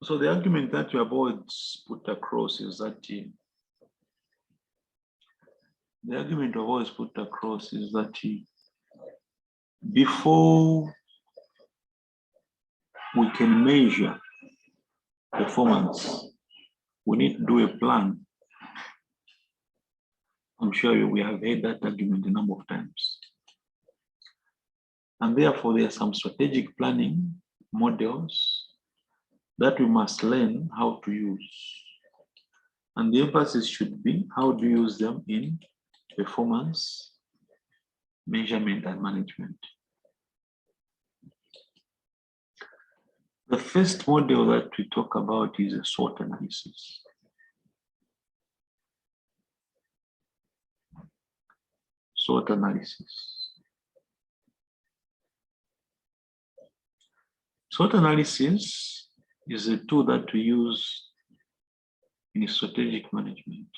So the argument that you have always put across is that before we can measure performance, we need to do a plan. I'm sure we have heard that argument a number of times. And therefore, there are some strategic planning models that we must learn how to use. And the emphasis should be how to use them in performance measurement and management. The first model that we talk about is a SWOT analysis. SWOT analysis. SWOT analysis is a tool that we use in strategic management.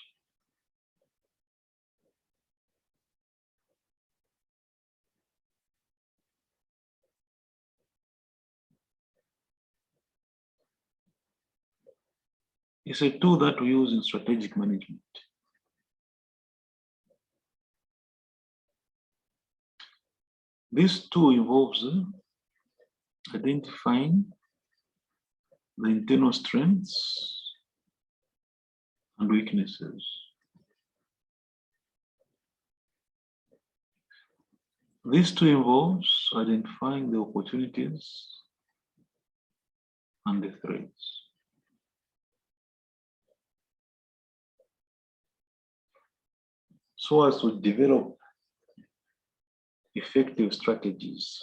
It's a tool that we use in strategic management. This tool involves identifying the internal strengths and weaknesses. This tool involves identifying the opportunities and the threats. So as to develop effective strategies.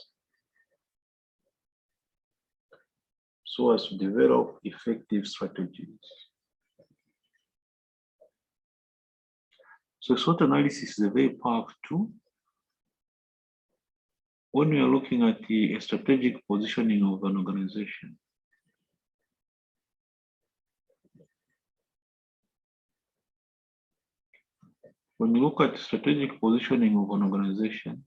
So SWOT analysis is a very powerful tool when we are looking at the strategic positioning of an organization. When you look at strategic positioning of an organization,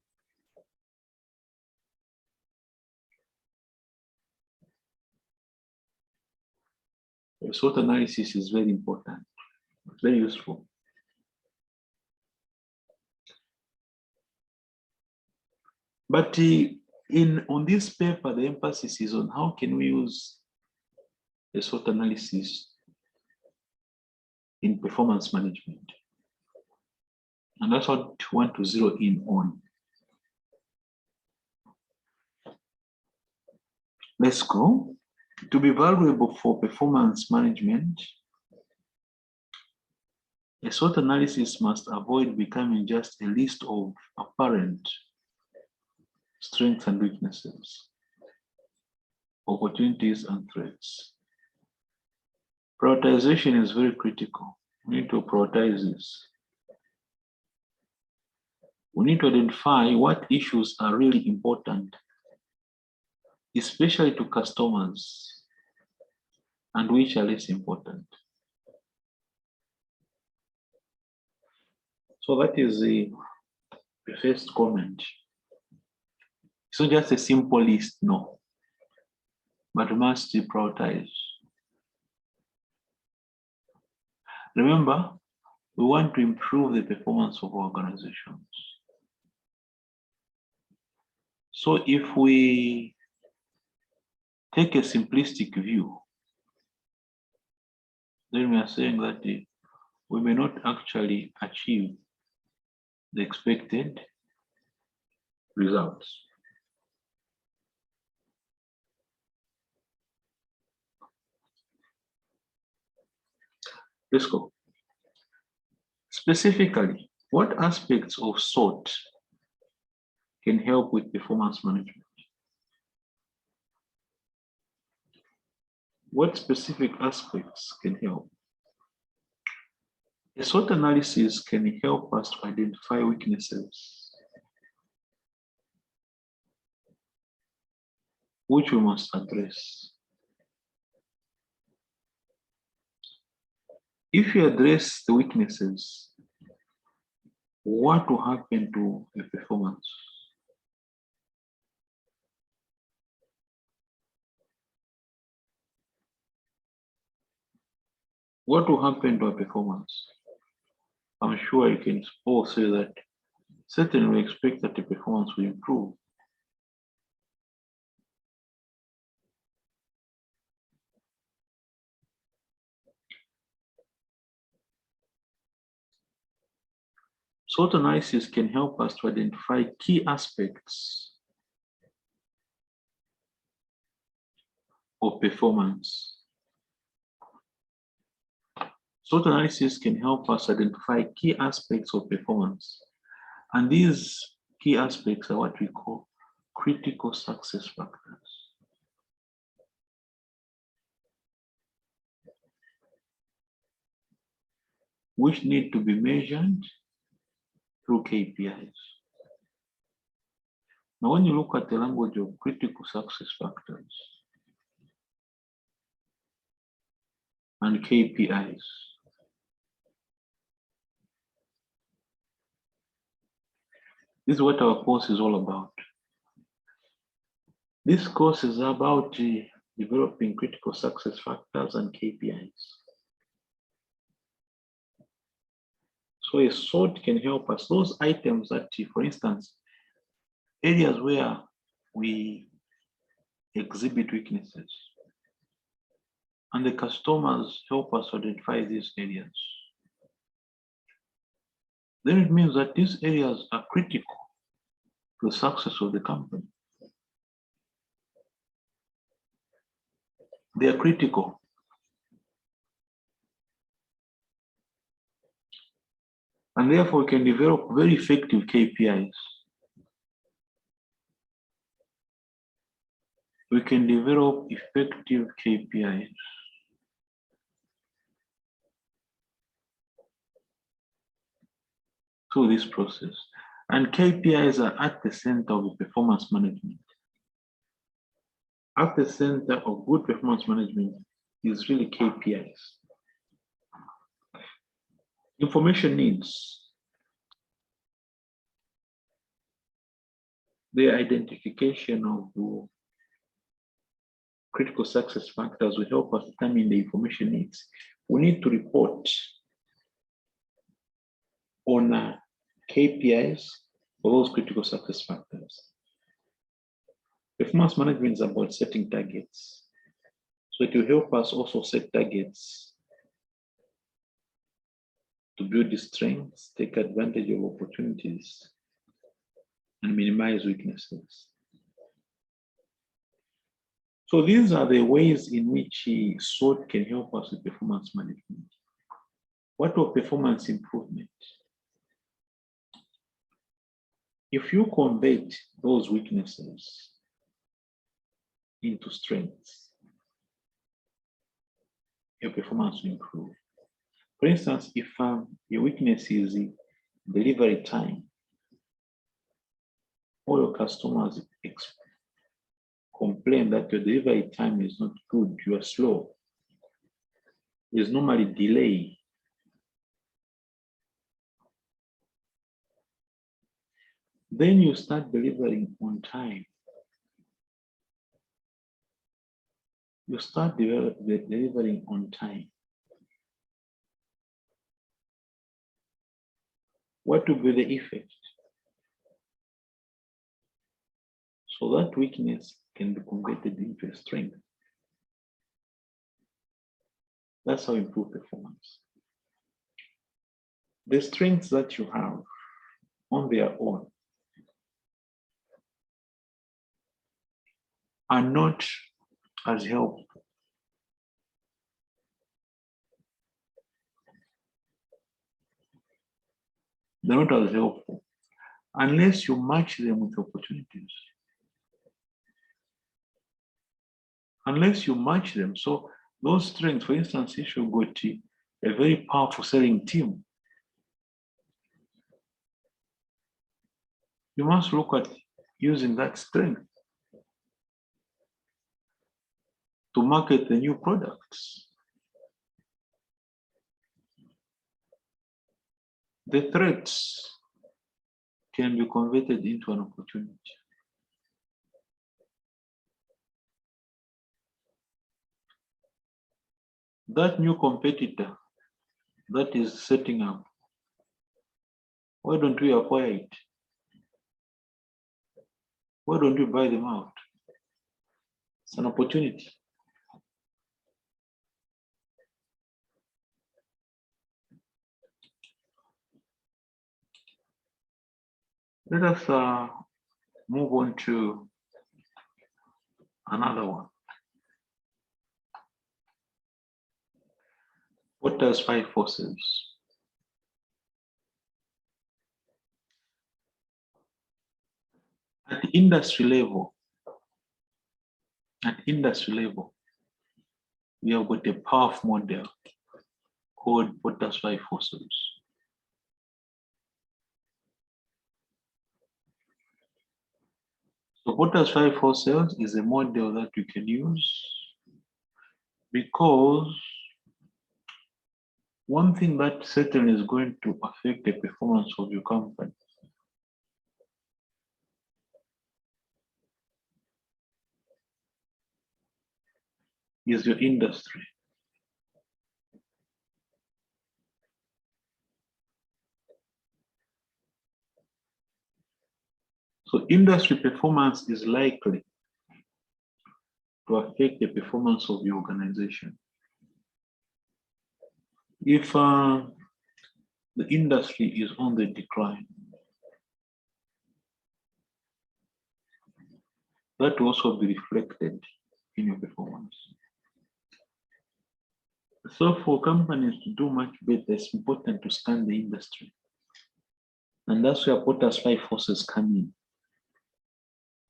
a SWOT analysis is very important, it's very useful. But on this paper, the emphasis is on how can we use a SWOT analysis in performance management. And that's what we want to zero in on. Let's go. To be valuable for performance management, a SWOT analysis must avoid becoming just a list of apparent strengths and weaknesses, opportunities and threats. Prioritization is very critical. We need to prioritize this. We need to identify what issues are really important, especially to customers, and which are less important. So that is the first comment. It's not just a simple list, no, but we must prioritize. Remember, we want to improve the performance of organizations. So if we take a simplistic view, then we are saying that we may not actually achieve the expected results. Let's go. Specifically, what aspects of SWOT can help with performance management? What specific aspects can help? A SWOT analysis can help us to identify weaknesses, which we must address. If you address the weaknesses, what will happen to the performance? what will happen to our performance? I'm sure you can all say that certainly we expect that the performance will improve. SWOT analysis can help us to identify key aspects of performance. SWOT analysis can help us identify key aspects of performance. And these key aspects are what we call critical success factors. Which need to be measured through KPIs. Now, when you look at the language of critical success factors and KPIs, this is what our course is all about. This course is about developing critical success factors and KPIs. So a SWOT can help us. Those items that, for instance, areas where we exhibit weaknesses, and the customers help us identify these areas. Then it means that these areas are critical to the success of the company. They are critical. And therefore, we can develop very effective KPIs. We can develop effective KPIs. Through this process. And KPIs are at the center of performance management. At the center of good performance management is really KPIs. Information needs. The identification of critical success factors will help us determine the information needs. We need to report on KPIs for those critical success factors. Performance management is about setting targets. So it will help us also set targets to build the strengths, take advantage of opportunities, and minimize weaknesses. So these are the ways in which SWOT can help us with performance management. What of performance improvement? If you convert those weaknesses into strengths, your performance will improve. For instance, if your weakness is delivery time, all your customers complain that your delivery time is not good, you are slow, there's normally delay. Then you start delivering on time. You start delivering on time. What will be the effect? So that weakness can be converted into a strength. That's how you improve performance. The strengths that you have on their own are not as helpful. They're not as helpful unless you match them with opportunities. Unless you match them. So those strengths, for instance, if you got a very powerful selling team, you must look at using that strength to market the new products. The threats can be converted into an opportunity. that new competitor that is setting up, why don't we acquire it? Why don't we buy them out? It's an opportunity. Let us move on to another one. What does 5 forces? At industry level, we have got a powerful model called what does 5 forces. So what does 5 forces is a model that you can use because one thing that certainly is going to affect the performance of your company is your industry. So industry performance is likely to affect the performance of your organization. If the industry is on the decline, that will also be reflected in your performance. So for companies to do much better, it's important to scan the industry. And that's where Porter's 5 forces come in.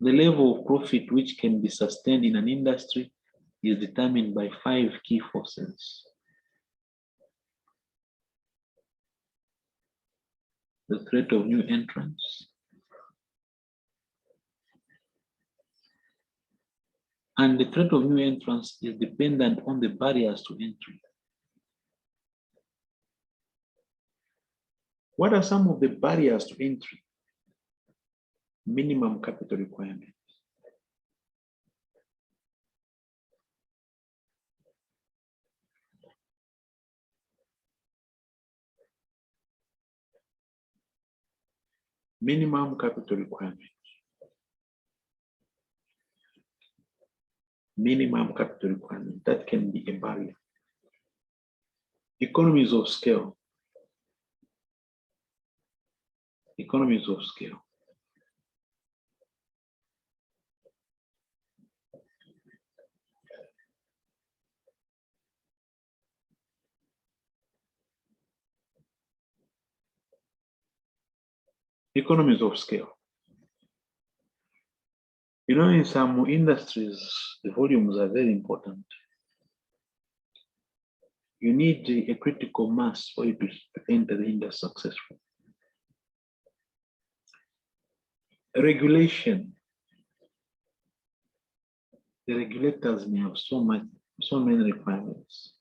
The level of profit which can be sustained in an industry is determined by 5 key forces. The threat of new entrants, and the threat of new entrants is dependent on the barriers to entry. What are some of the barriers to entry? Minimum capital requirements. Minimum capital requirement. Minimum capital requirement, that can be a barrier. Economies of scale. Economies of scale. Economies of scale. You know, in some industries, the volumes are very important. You need a critical mass for you to enter the industry successfully. Regulation. The regulators may have so many requirements.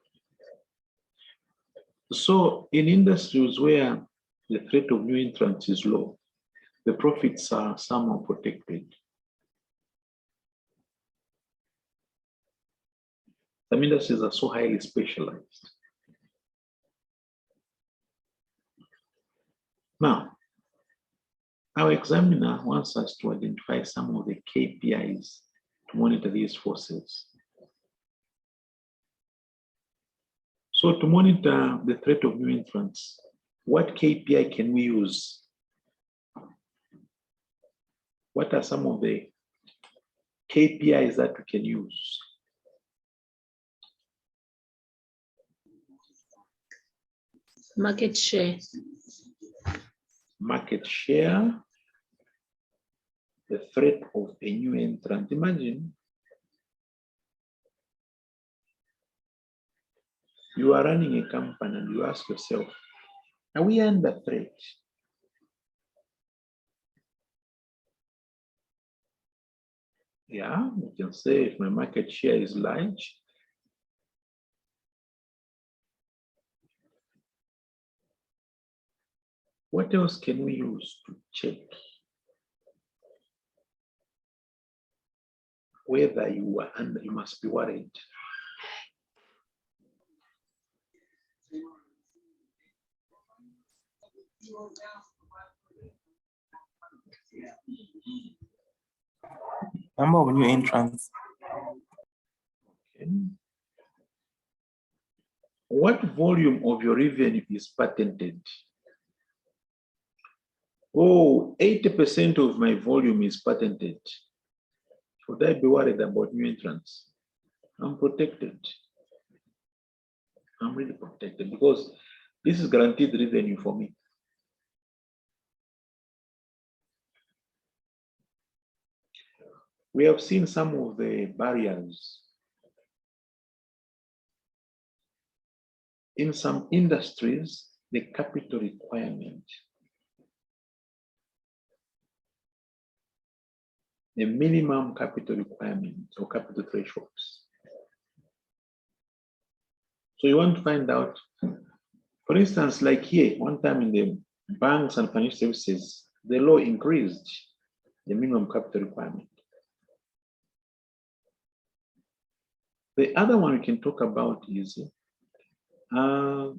So in industries where the threat of new entrants is low, the profits are somehow protected. Some industries are so highly specialized. Now, our examiner wants us to identify some of the KPIs to monitor these forces. So to monitor the threat of new entrants, what KPI can we use? What are some of the KPIs that we can use? Market share. Market share, the threat of a new entrant. Imagine you are running a company and you ask yourself, are we under threat? Yeah, you can say if my market share is large, what else can we use to check whether you are under, you must be worried? Number of new entrants. Okay. What volume of your revenue is patented? Oh, 80% of my volume is patented. Should I be worried about new entrants? I'm protected. I'm really protected because this is guaranteed revenue for me. We have seen some of the barriers in some industries, the capital requirement, the minimum capital requirement or capital thresholds. So you want to find out, for instance, like here, one time in the banks and financial services, the law increased the minimum capital requirement. The other one we can talk about is the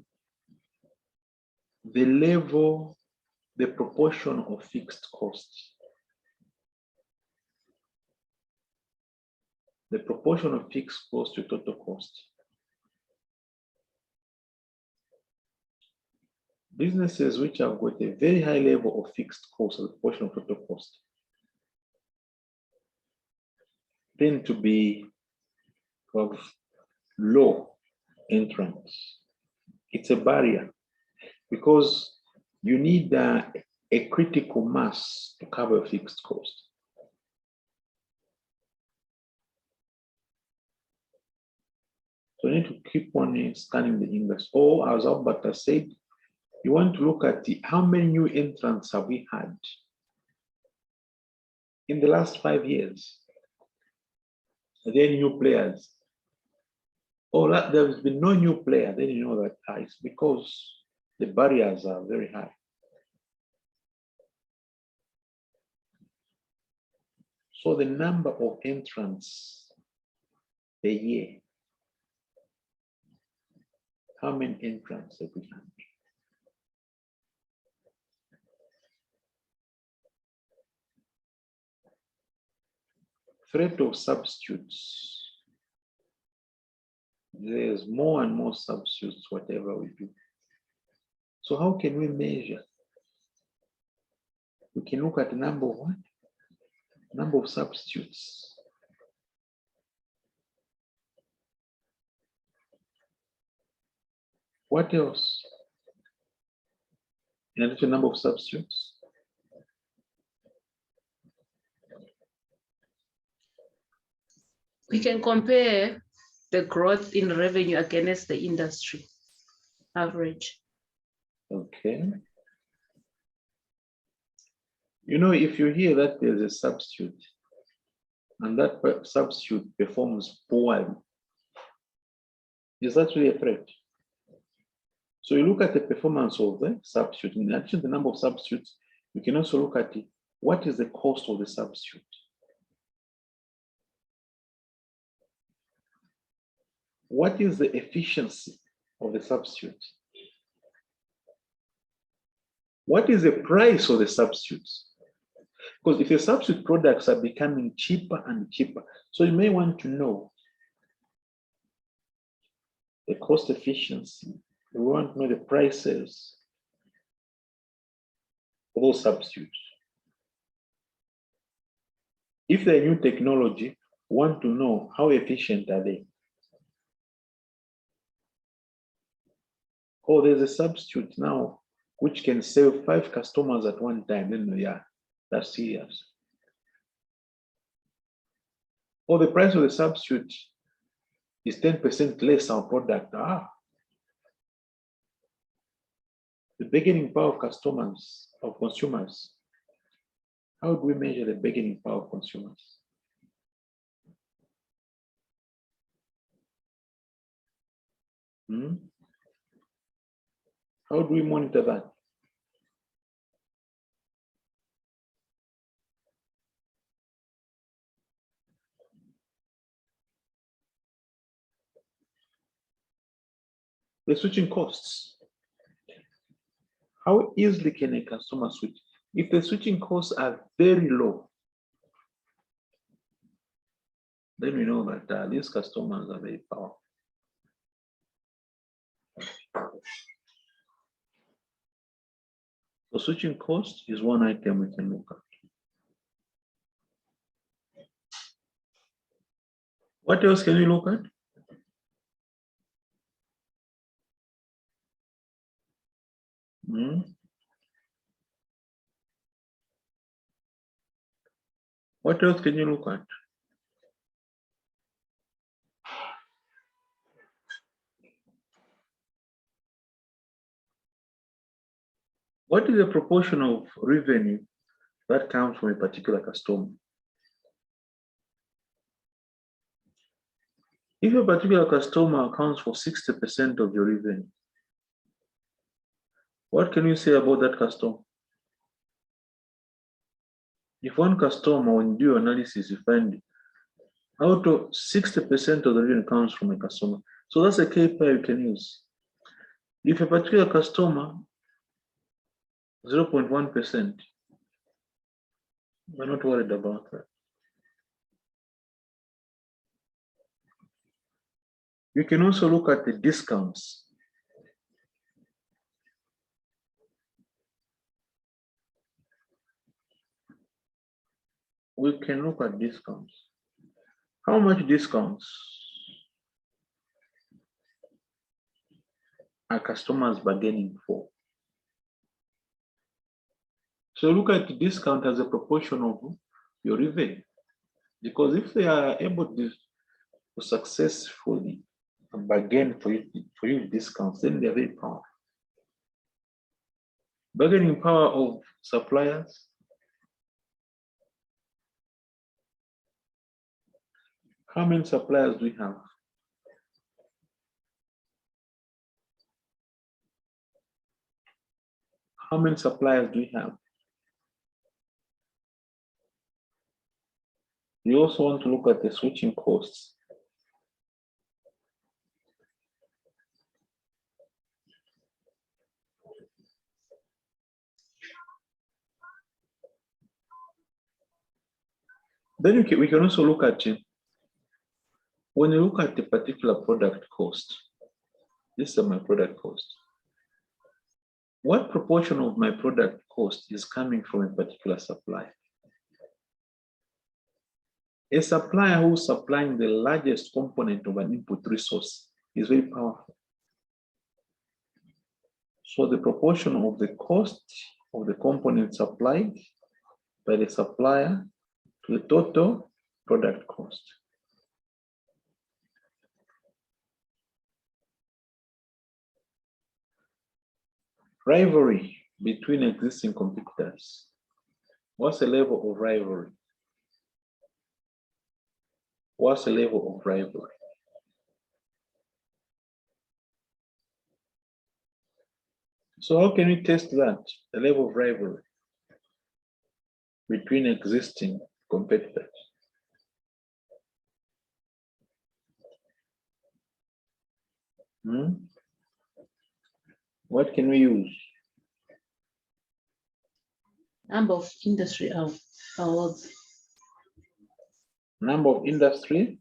level, the proportion of fixed costs. The proportion of fixed cost to total cost. Businesses which have got a very high level of fixed cost as a proportion of total cost tend to be of low entrance. It's a barrier because you need a critical mass to cover fixed cost. So you need to keep on scanning the index. Or as Albert said, you want to look at how many new entrants have we had in the last 5 years? Are there any new players? Or there's been no new player, then you know that it's because the barriers are very high. So the number of entrants a year, how many entrants have we had? Threat of substitutes. There's more and more substitutes, whatever we do. So how can we measure? We can look at the number of what? Number of substitutes. What else? In addition to the number of substitutes. We can compare the growth in revenue against the industry average. Okay. You know, if you hear that there's a substitute and that substitute performs poorly, is that really a threat? So you look at the performance of the substitute. In addition to the number of substitutes, you can also look at what is the cost of the substitute. What is the efficiency of the substitute? What is the price of the substitutes? Because if the substitute products are becoming cheaper and cheaper, so you may want to know the cost efficiency. You want to know the prices of those substitutes. If they're new technology, you want to know how efficient are they. Oh, there's a substitute now which can serve 5 customers at one time. Then, yeah, that's serious. Or the price of the substitute is 10% less our product. The bargaining power of customers, of consumers. How do we measure the bargaining power of consumers? How do we monitor that? The switching costs. How easily can a customer switch? If the switching costs are very low, then we know that these customers are very powerful. So switching cost is one item we can look at. What else can we look at? What else can you look at? What is the proportion of revenue that comes from a particular customer? If a particular customer accounts for 60% of your revenue, what can you say about that customer? If one customer, when you do analysis, you find out of 60% of the revenue comes from a customer. So that's a KPI you can use. If a particular customer, 0.1%, we're not worried about that. You can also look at the discounts. We can look at discounts. How much discounts are customers bargaining for? So look at the discount as a proportion of your revenue. Because if they are able to successfully bargain for you discounts, then they're very powerful. Bargaining power of suppliers. How many suppliers do we have? How many suppliers do we have? You also want to look at the switching costs. Then we can also look at it. When you look at the particular product cost, this is my product cost. What proportion of my product cost is coming from a particular supplier? A supplier who's supplying the largest component of an input resource is very powerful. So the proportion of the cost of the component supplied by the supplier to the total product cost. Rivalry between existing competitors. What's the level of rivalry? What's the level of rivalry? So how can we test that, the level of rivalry between existing competitors? What can we use? Number of industry awards. Number of industry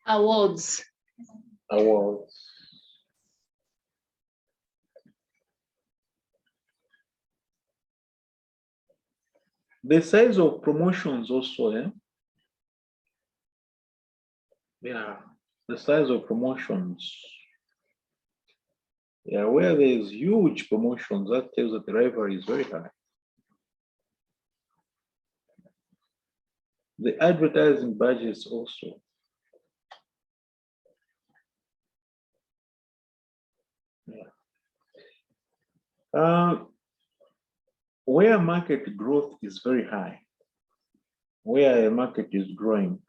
awards. Awards. The size of promotions also, yeah, the size of promotions. Yeah, where there is huge promotions, that tells that the rivalry is very high. The advertising budgets also. Yeah. Where market growth is very high, where a market is growing,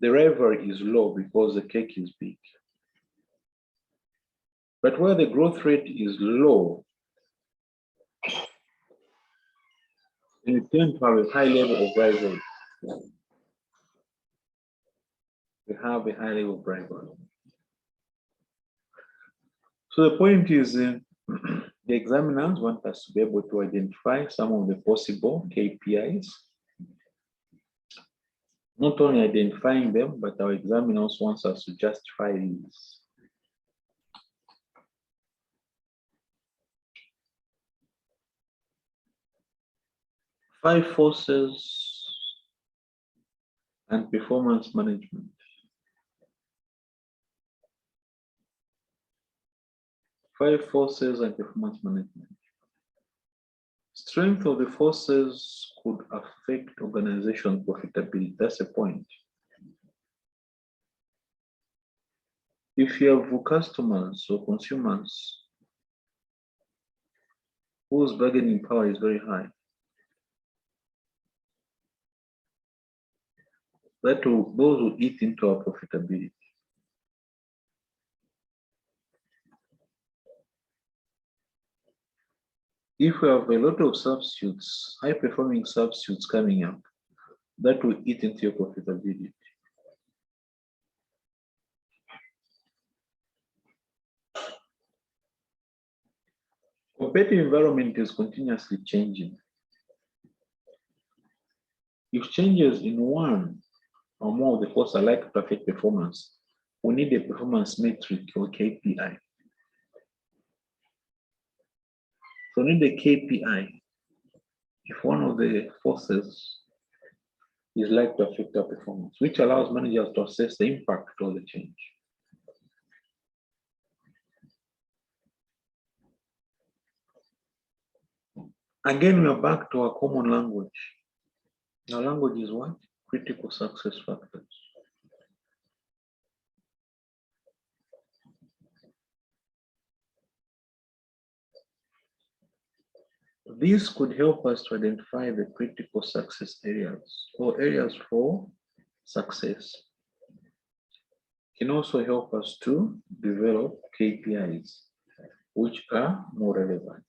the rivalry is low because the cake is big. But where the growth rate is low, you tend to have a high level of rivalry. We have a high level of rivalry. So the point is, the examiners want us to be able to identify some of the possible KPIs. Not only identifying them, but our examiner also wants us to justify these. Five forces and performance management. Five forces and performance management. Strength of the forces could affect organization profitability. That's the point. If you have customers or consumers whose bargaining power is very high, those will eat into our profitability. If we have a lot of substitutes, high-performing substitutes coming up, that will eat into your profitability. Competitive environment is continuously changing. If changes in one or more of the forces are likely to affect performance, we need a performance metric or KPI. So we need a KPI if one of the forces is likely to affect our performance, which allows managers to assess the impact of the change. Again, we are back to our common language. Our language is what? Critical success factors. This could help us to identify the critical success areas or areas for success. It can also help us to develop KPIs, which are more relevant.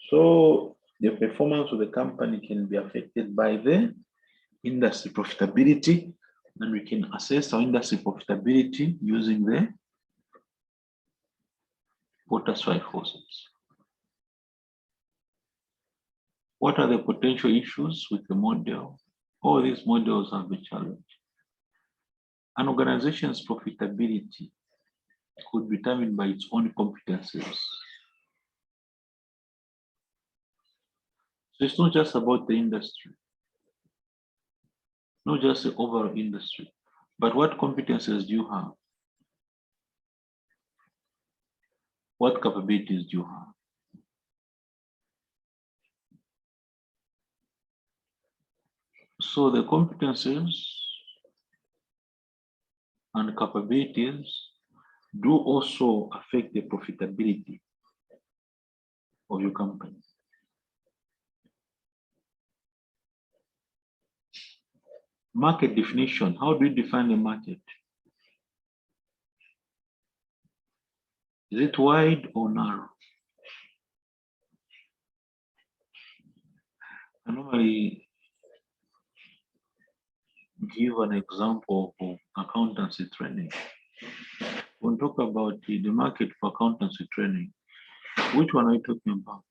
So the performance of the company can be affected by the industry profitability, and we can assess our industry profitability using the Porter's five forces. What are the potential issues with the model? All these models have a challenge. An organization's profitability could be determined by its own competencies. So it's not just about the industry, not just the overall industry, but what competencies do you have? What capabilities do you have? So the competencies and capabilities do also affect the profitability of your company. Market definition. How do you define the market? Is it wide or narrow? I normally give an example of accountancy training. When we talk about the market for accountancy training, which one are you talking about?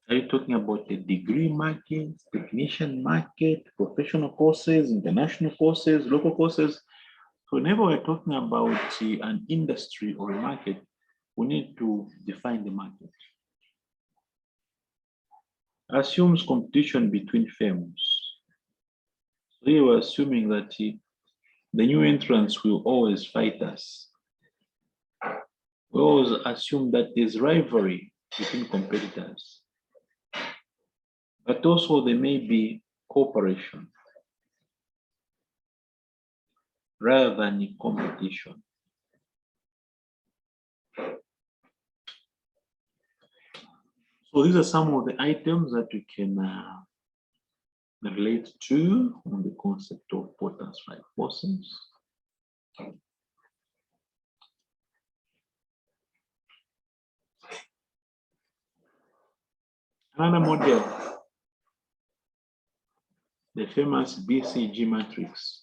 Are you talking about the degree market, technician market, professional courses, international courses, local courses? So whenever we're talking about an industry or a market, we need to define the market. Assumes competition between firms. So here we're assuming that the new entrants will always fight us. We always assume that there's rivalry between competitors. But also there may be cooperation rather than competition. So these are some of the items that we can relate to on the concept of Porter's five forces. Another model the famous BCG Matrix.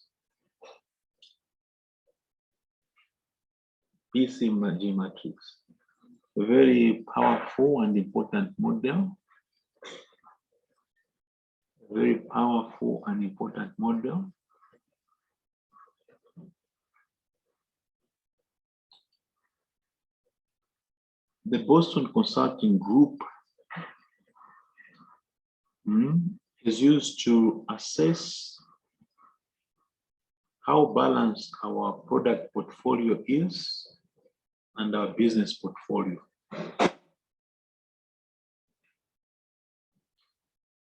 BCG Matrix, a very powerful and important model. Very powerful and important model. The Boston Consulting Group is used to assess how balanced our product portfolio is and our business portfolio.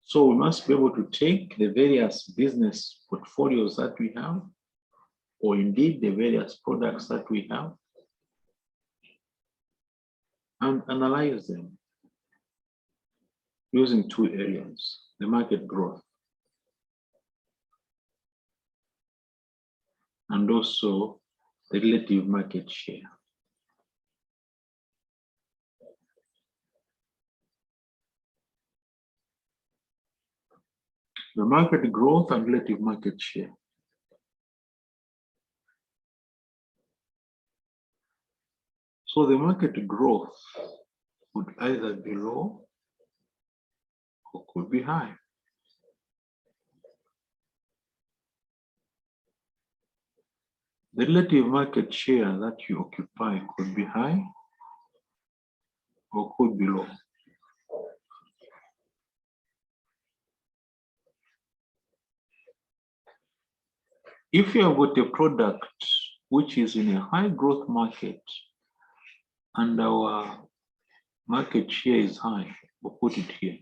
So we must be able to take the various business portfolios that we have, or indeed the various products that we have, and analyze them using two areas: the market growth and also the relative market share. The market growth and relative market share. So the market growth would either be low or could be high. The relative market share that you occupy could be high or could be low. If you have got a product which is in a high growth market and our market share is high, we'll put it here.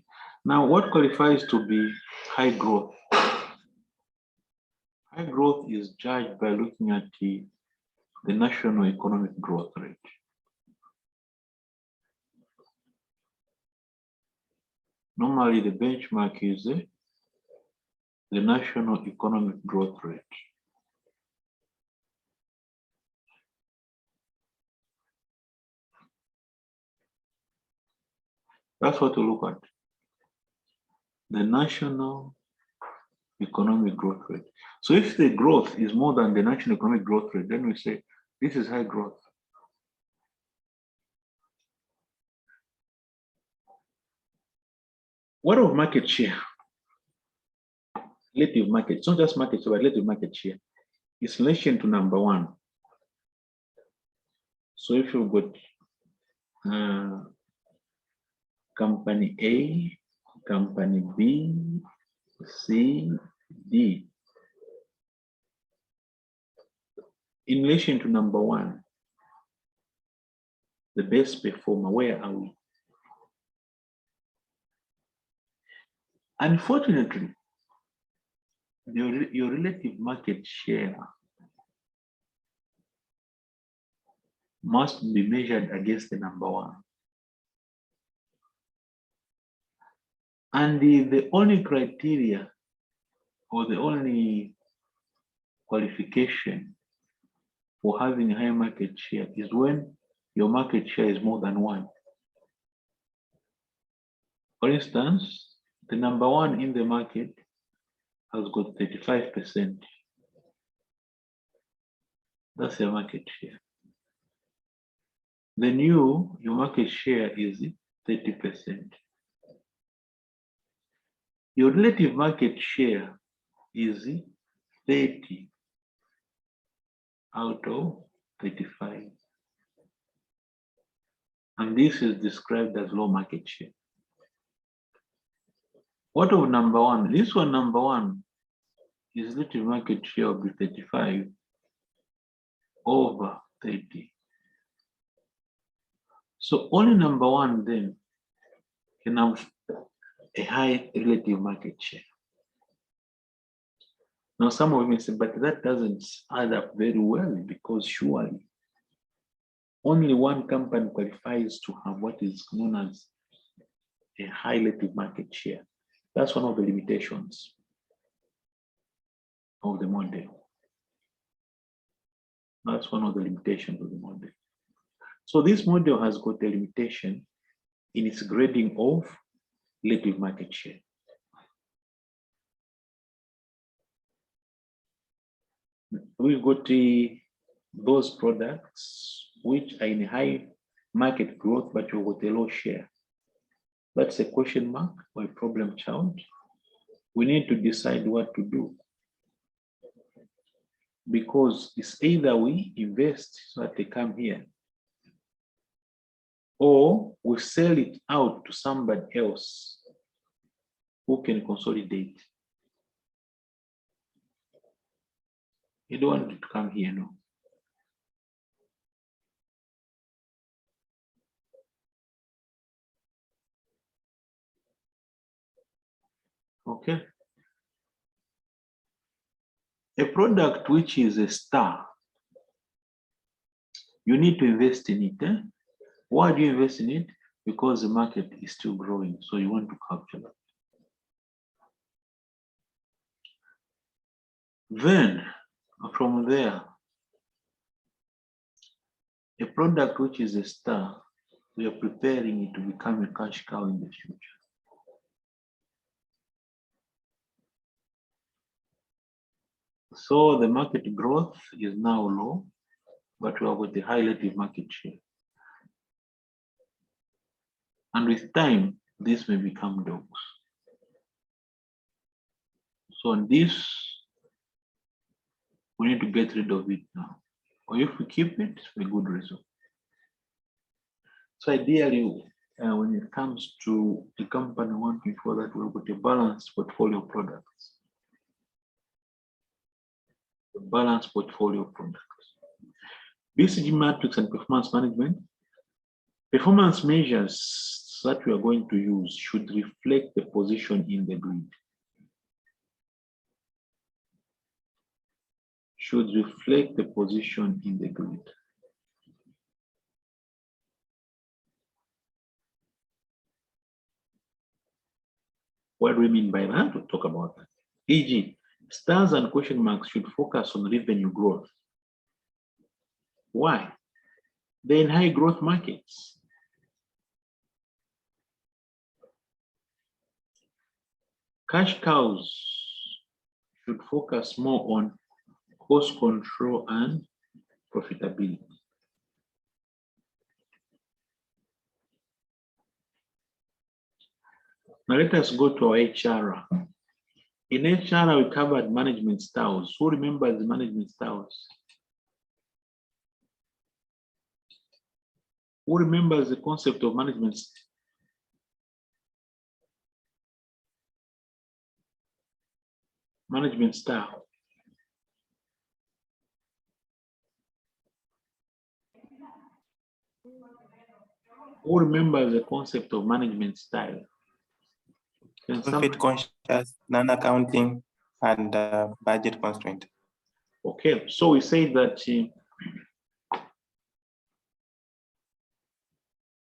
Now, what qualifies to be high growth? High growth is judged by looking at the national economic growth rate. Normally, the benchmark is the national economic growth rate. That's what to look at. The national economic growth rate. So if the growth is more than the national economic growth rate, then we say this is high growth. What of market share? Relative market, it's not just market share, but relative market share. It's in relation to number one. So if you've got company A, company B, C, D. In relation to number one, the best performer, where are we? Unfortunately, your relative market share must be measured against the number one. And the only criteria or the only qualification for having a high market share is when your market share is more than one. For instance, the number one in the market has got 35%. That's your market share. Then your market share is 30%. Your relative market share is 30 out of 35. And this is described as low market share. What of number one? This one, number one, is relative market share of 35 over 30. So only number one then can have a high relative market share. Now, some of you may say, but that doesn't add up very well, because surely only one company qualifies to have what is known as a high relative market share. That's one of the limitations of the model. That's one of the limitations of the model. So this model has got a limitation in its grading of relative market share. we've got those products which are in high market growth, but you've got a low share. That's a question mark or a problem child. We need to decide what to do, because it's either we invest so that they come here, or we sell it out to somebody else who can consolidate. You don't want it to come here, no. Okay. A product which is a star, you need to invest in it. Eh? Why do you invest in it? Because the market is still growing, so you want to capture that. Then, from there, a product which is a star, we are preparing it to become a cash cow in the future. So the market growth is now low, but we have got a high relative market share. And with time, this may become dogs. So on this, we need to get rid of it now. Or if we keep it, it's a good result. So ideally, when it comes to the company, we want to ensure that we've got a balanced portfolio of products. A balanced portfolio of products. BCG Matrix and performance management. Performance measures that we are going to use should reflect the position in the grid. Should reflect the position in the grid. What do we mean by that? We'll talk about that. E.g., stars and question marks should focus on revenue growth. Why? They're in high growth markets. Cash cows should focus more on cost control and profitability. Now let us go to our HR. In HR, we covered management styles. Who remembers the management styles? Who remembers the concept of management? Management style. Who remembers the concept of management style? Profit conscious, non-accounting, and budget constraint. Okay, so we say that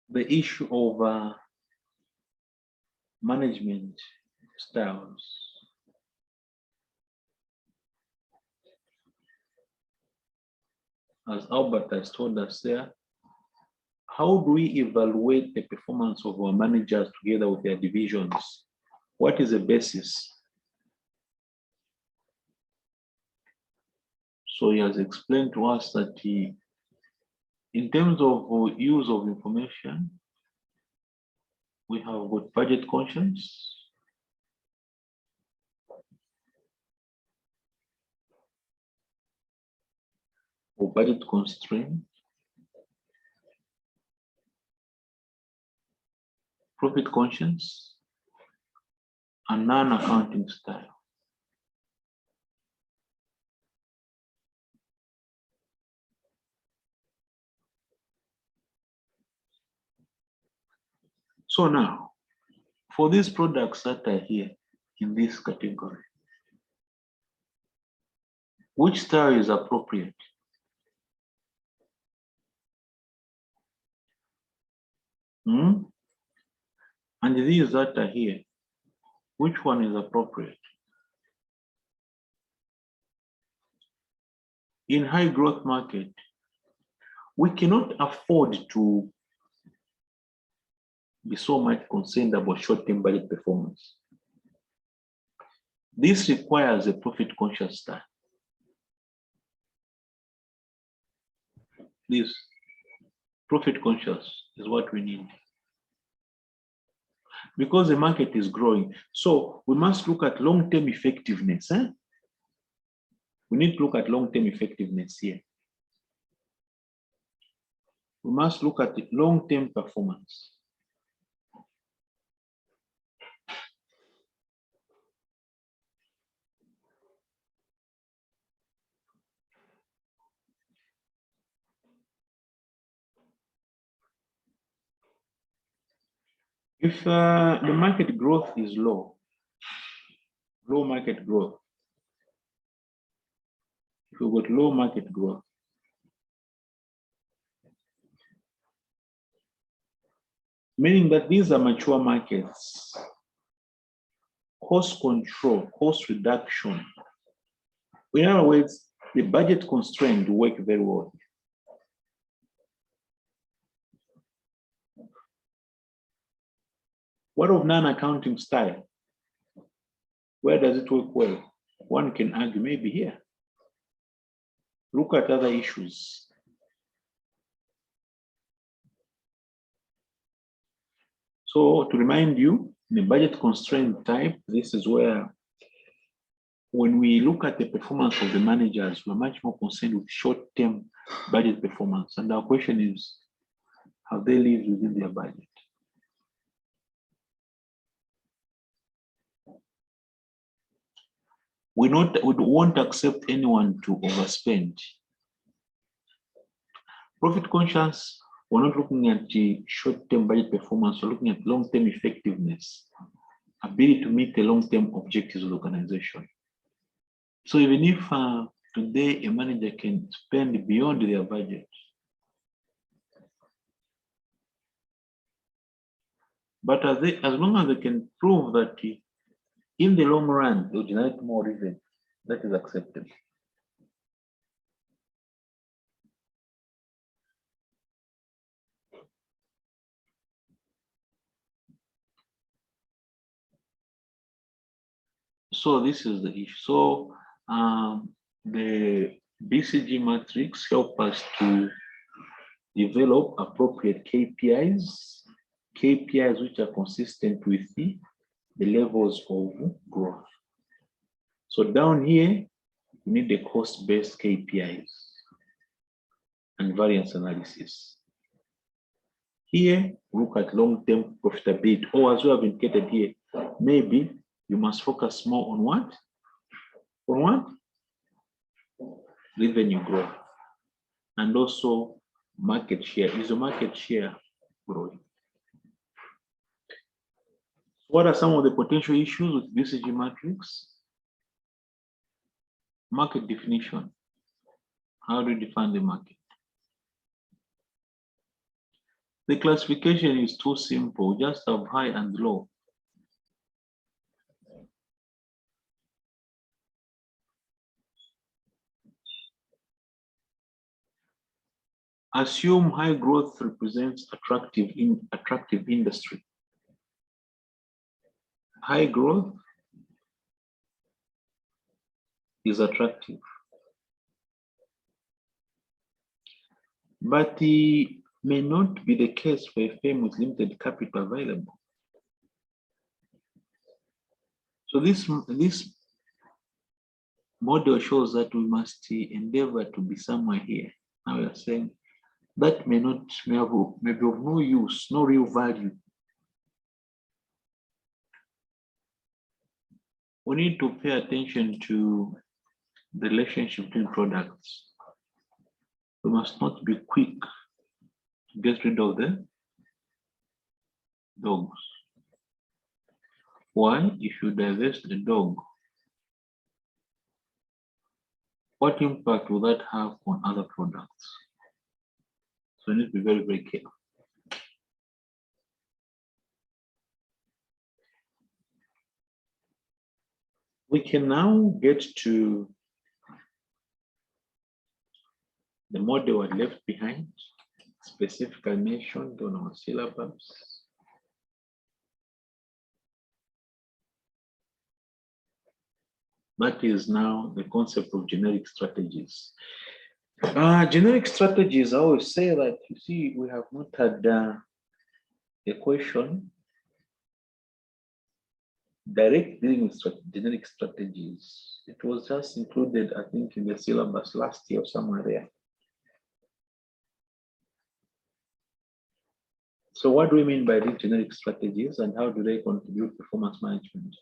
the issue of management styles as Albert has told us there, how do we evaluate the performance of our managers together with their divisions? What is the basis? So he has explained to us that in terms of use of information, we have got budget conscious, or budget constraint, profit conscious, and non-accounting style. So now, for these products that are here in this category, which style is appropriate? And these that are here, which one is appropriate? In high growth market, we cannot afford to be so much concerned about short-term budget performance. This requires a profit conscious style. This profit conscious is what we need. Because the market is growing. So we must look at long-term effectiveness. We need to look at long-term effectiveness here. We must look at the long-term performance. If the market growth is low market growth, if you've got low market growth, meaning that these are mature markets, cost control, cost reduction. In other words, the budget constraint work very well. What of non-accounting style? Where does it work well? One can argue maybe here. Look at other issues. So to remind you, in the budget constraint type, this is where when we look at the performance of the managers, we're much more concerned with short-term budget performance. And our question is, have they lived within their budget? We won't accept anyone to overspend. Profit conscious, we're not looking at the short-term budget performance, we're looking at long-term effectiveness, ability to meet the long-term objectives of the organization. So even if today a manager can spend beyond their budget, but as long as they can prove that in the long run, they'll generate more revenue, that is acceptable. So this is the issue. So the BCG Matrix help us to develop appropriate KPIs which are consistent with the levels of growth. So down here, we need the cost-based KPIs and variance analysis. Here, look at long-term profitability, or as we have indicated here, maybe you must focus more on what? On what? Revenue growth. And also market share. Is the market share growing? What are some of the potential issues with BCG Matrix? Market definition. How do you define the market? The classification is too simple, just have high and low. Assume high growth represents attractive industry. High growth is attractive. But it may not be the case for a firm with limited capital available. So this model shows that we must endeavor to be somewhere here. Now we are saying that may be of no use, no real value. We need to pay attention to the relationship between products. We must not be quick to get rid of the dogs. Why? If you divest the dog, what impact will that have on other products? So we need to be very, very careful. We can now get to the model I left behind, specifically mentioned on our syllabus. That is now the concept of generic strategies. Generic strategies, I always say that, you see, we have not had a question direct dealing with generic strategies. It was just included, I think, in the syllabus last year or somewhere there. So what do we mean by these generic strategies and how do they contribute to performance management?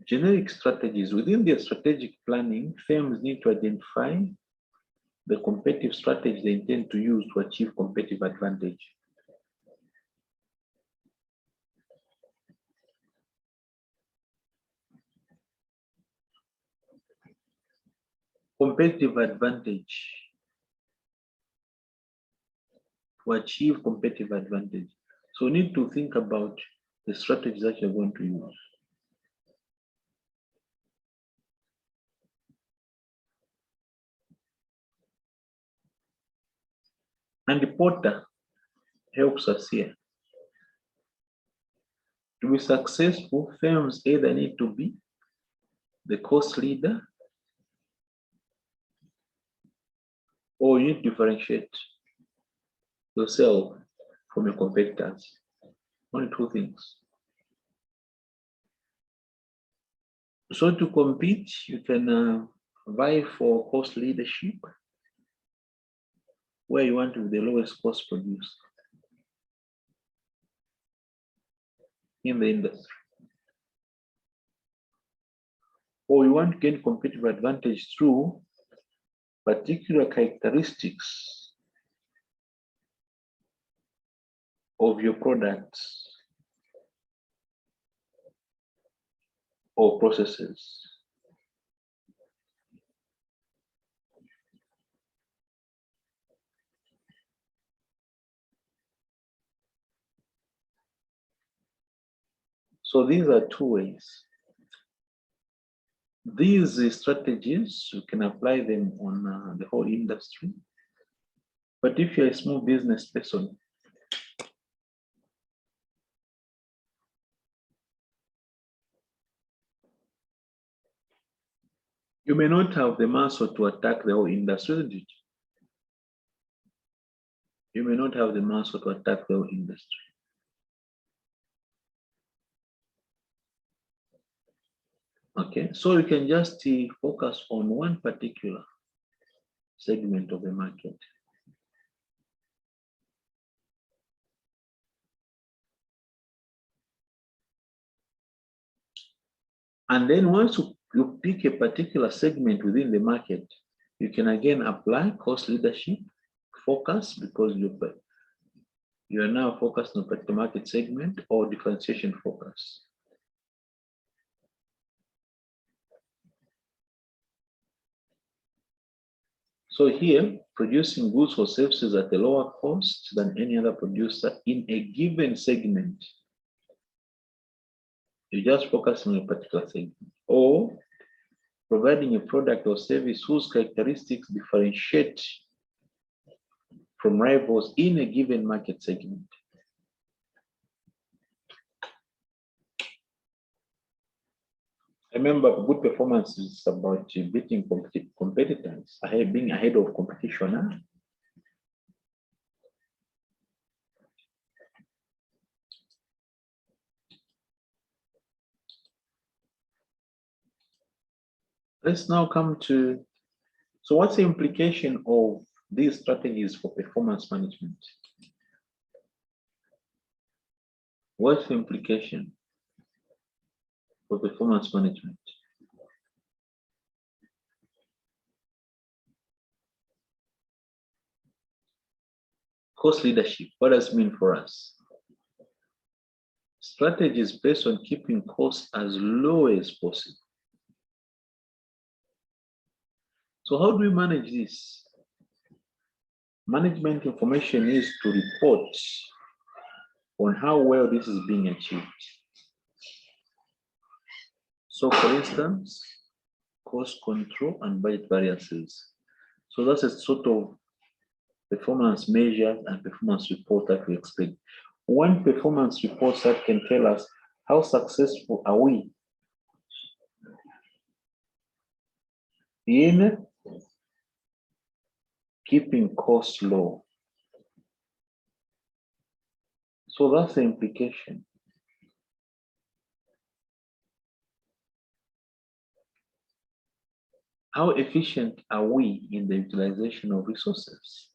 Generic strategies, within their strategic planning, firms need to identify the competitive strategy they intend to use to achieve competitive advantage. Competitive advantage. To achieve competitive advantage. So we need to think about the strategies that you're going to use. And the Porter helps us here. To be successful, firms either need to be the cost leader or you need to differentiate yourself from your competitors. Only two things. So to compete, you can vie for cost leadership, where you want to be the lowest cost producer in the industry. Or you want to gain competitive advantage through particular characteristics of your products or processes. So these are two ways. These strategies, you can apply them on the whole industry. But if you're a small business person, you may not have the muscle to attack the whole industry. You may not have the muscle to attack the whole industry. Okay, so you can just focus on one particular segment of the market. And then once you pick a particular segment within the market, you can again apply cost leadership focus because you are now focused on the market segment, or differentiation focus. So here, producing goods or services at a lower cost than any other producer in a given segment. You just focus on a particular segment, or providing a product or service whose characteristics differentiate from rivals in a given market segment. Remember, good performance is about beating competitors, being ahead of competition. Huh? Let's now come to, so what's the implication of these strategies for performance management? What's the implication for performance management? Cost leadership, what does it mean for us? Strategies based on keeping costs as low as possible. So how do we manage this? Management information is to report on how well this is being achieved. So for instance, cost control and budget variances. So that's a sort of performance measure and performance report that we explain. One performance report that can tell us how successful are we in keeping costs low. So that's the implication. How efficient are we in the utilization of resources?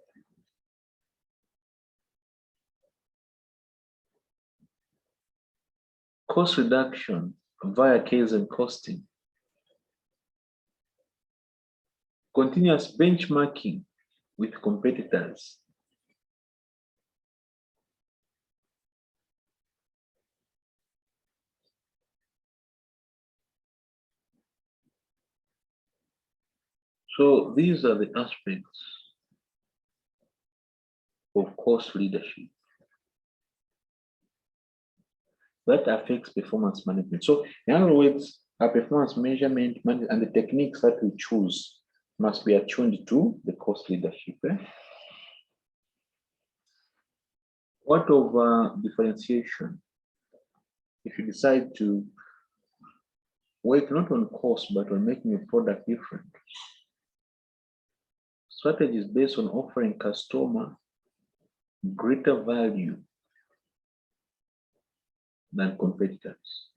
Cost reduction via case and costing. Continuous benchmarking with competitors. So these are the aspects of cost leadership that affects performance management. So in other words, our performance measurement and the techniques that we choose must be attuned to the cost leadership. What of differentiation? If you decide to work not on cost, but on making a product different. Strategies based on offering customer greater value than competitors.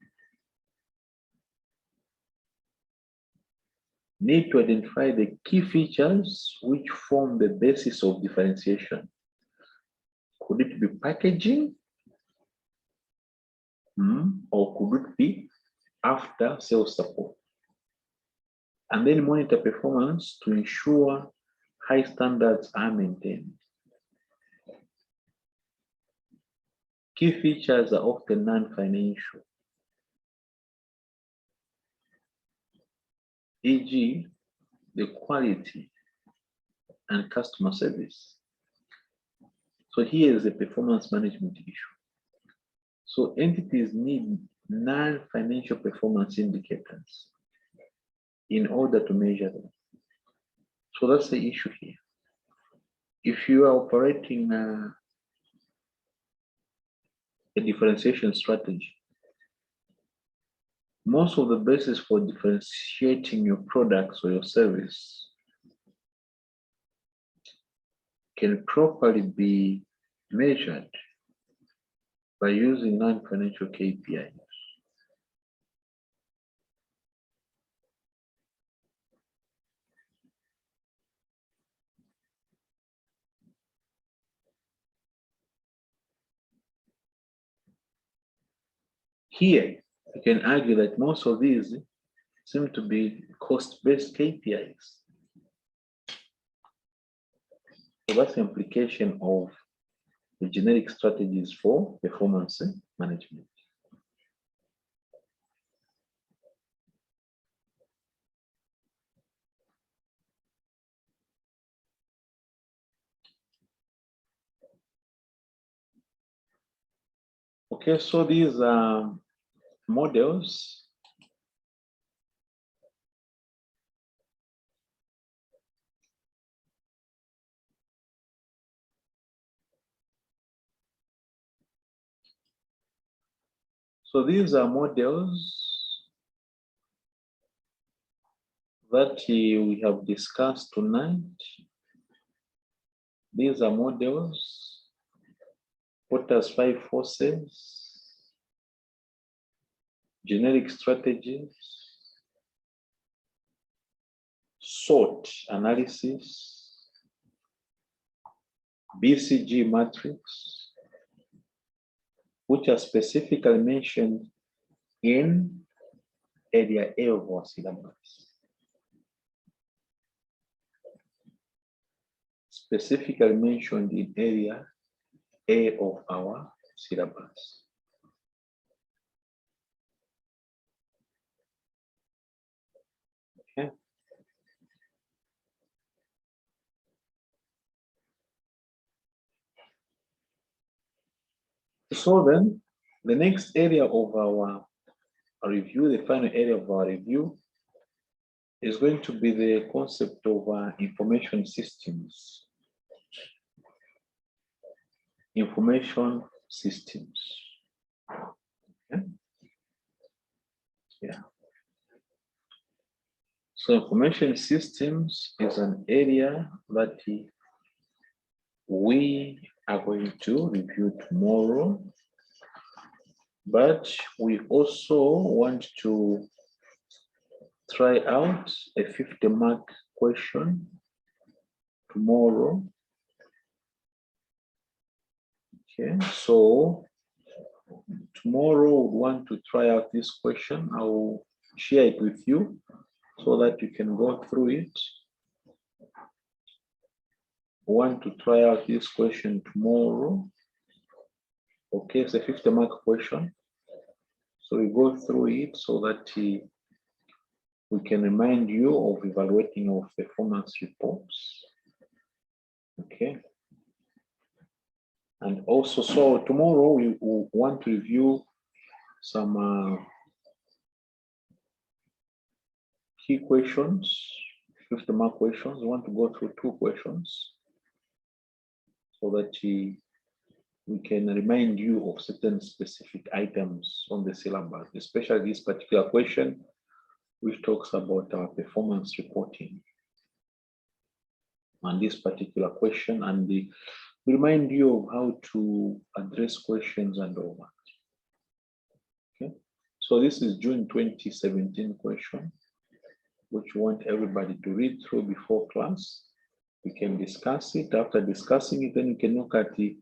Need to identify the key features which form the basis of differentiation. Could it be packaging? Or could it be after sales support? And then monitor performance to ensure high standards are maintained. Key features are often non-financial, e.g., the quality and customer service. So here is a performance management issue. So entities need non-financial performance indicators in order to measure them. So that's the issue here. If you are operating a differentiation strategy, most of the basis for differentiating your products or your service can properly be measured by using non-financial KPIs. Here, you can argue that most of these seem to be cost-based KPIs. So that's the implication of the generic strategies for performance management. Okay, so these are models. So these are models that we have discussed tonight. These are models, Porter's 5 forces, generic strategies, SWOT analysis, BCG Matrix, which are specifically mentioned in area A of our syllabus. Specifically mentioned in area A of our syllabus. Okay. So then, the next area of our review, the final area of our review, is going to be the concept of information systems. Information systems. Okay. Yeah. So information systems is an area that we are going to review tomorrow, but we also want to try out a 50-mark question tomorrow. Okay, so tomorrow we want to try out this question. I will share it with you so that you can go through it. We want to try out this question tomorrow. Okay, it's a 50-mark question. So we go through it so that we can remind you of evaluating our performance reports. Okay. And also, so tomorrow we want to review some key questions, 50-mark questions. We want to go through 2 questions so that we can remind you of certain specific items on the syllabus, especially this particular question, which talks about our performance reporting. And this particular question, and we remind you of how to address questions and all that. Okay, so this is June 2017 question, which we want everybody to read through before class. We can discuss it. After discussing it, then we can look at the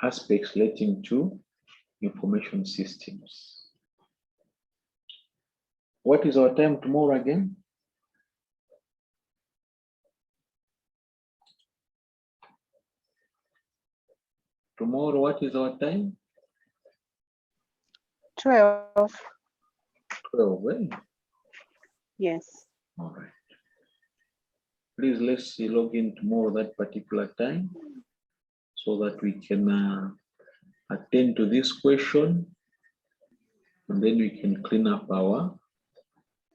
aspects relating to information systems. What is our time tomorrow again? Tomorrow, what is our time? 12. 12, eh? Yes. All right. Please, let's see, log in tomorrow that particular time so that we can attend to this question, and then we can clean up our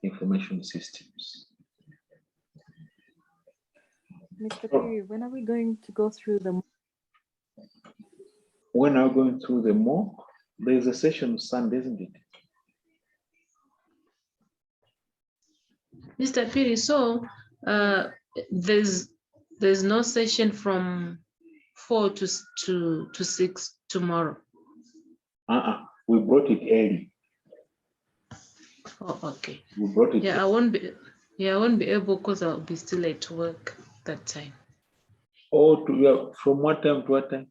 information systems. Mr. Piri, when are we going to go through the? When are we going through the mock? There's a session Sunday, isn't it? Mr. Piri, so there's no session from 4 to 6 tomorrow. We brought it early. Oh, okay. We brought it. Yeah, I won't be able because I'll be still at work that time. Oh, from what time to what time?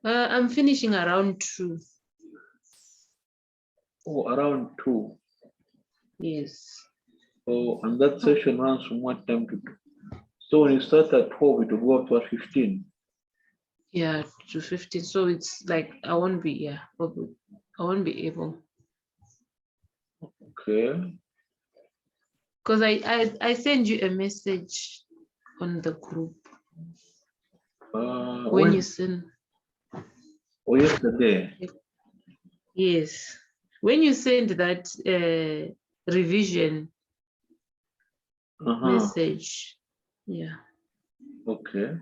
I'm finishing around 2. Oh, around 2. Yes. Oh, and that session runs from what time to 2? So when you start at 12, it will go up to 15. Yeah, to 15. So it's like I won't be able. Okay. Because I send you a message on the group. When you send. Oh, yesterday. Yes. When you send that revision message. Yeah. Okay.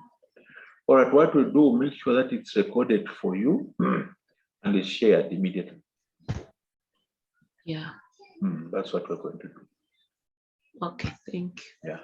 All right, what we'll do, make sure that it's recorded for you and it's shared immediately. Yeah. That's what we're going to do. Okay, thank you. Yeah.